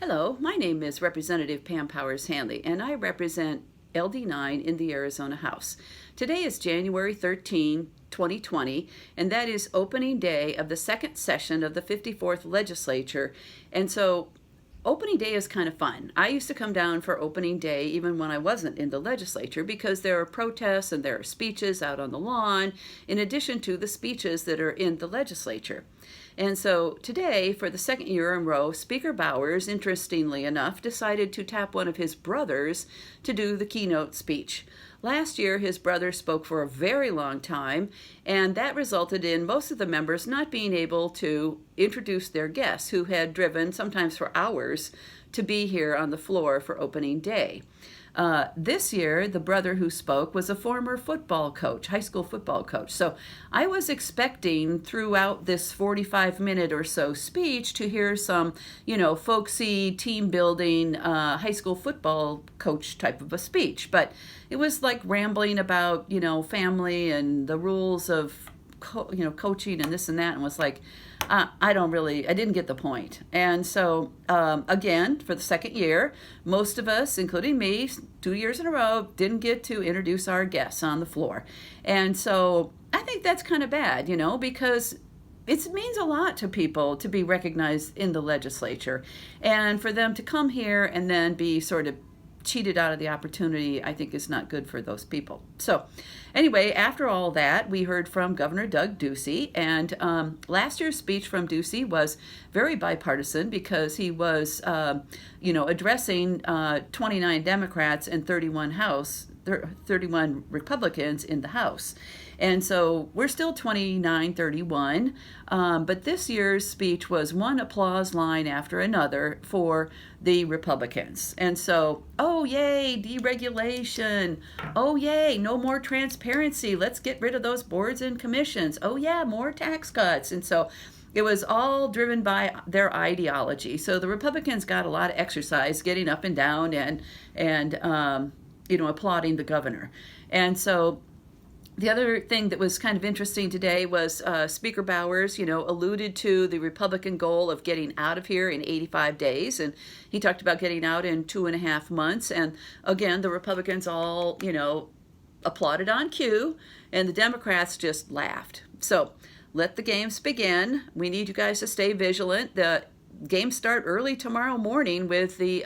Hello, my name is Representative Pam Powers Hanley, and I represent LD9 in the Arizona House. Today is January 13, 2020, and that is opening day of the second session of the 54th Legislature. And so opening day is kind of fun. I used to come down for opening day even when I wasn't in the legislature because there are protests and there are speeches out on the lawn in addition to the speeches that are in the legislature. And so today, for the second year in a row, Speaker Bowers, interestingly enough, decided to tap one of his brothers to do the keynote speech. Last year, his brother spoke for a very long time, and that resulted in most of the members not being able to introduce their guests, who had driven, sometimes for hours, to be here on the floor for opening day. This year, the brother who spoke was a former football coach, high school football coach. So I was expecting throughout this 45-minute or so speech to hear some, folksy, team-building, high school football coach type of a speech. But it was like rambling about, family and the rules of, coaching and this and that, and was like, I didn't get the point. And so, again, for the second year, most of us, including me, 2 years in a row, didn't get to introduce our guests on the floor. And so I think that's kind of bad, because it means a lot to people to be recognized in the legislature. And for them to come here and then be sort of cheated out of the opportunity, I think is not good for those people. So anyway, after all that, we heard from Governor Doug Ducey, and last year's speech from Ducey was very bipartisan because he was, addressing 29 Democrats and 31 Republicans in the House. And so we're still 29-31, but this year's speech was one applause line after another for the Republicans. And so, oh yay, deregulation. Oh yay, no more transparency. Let's get rid of those boards and commissions. Oh yeah, more tax cuts. And so it was all driven by their ideology. So the Republicans got a lot of exercise getting up and down and applauding the governor. And so the other thing that was kind of interesting today was Speaker Bowers, alluded to the Republican goal of getting out of here in 85 days. And he talked about getting out in 2.5 months. And again, the Republicans all, applauded on cue, and the Democrats just laughed. So let the games begin. We need you guys to stay vigilant. The games start early tomorrow morning with the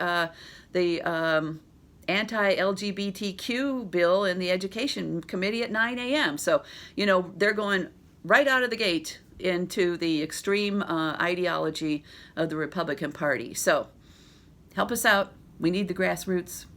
anti-LGBTQ bill in the Education Committee at 9 a.m. So, they're going right out of the gate into the extreme ideology of the Republican Party. So help us out. We need the grassroots.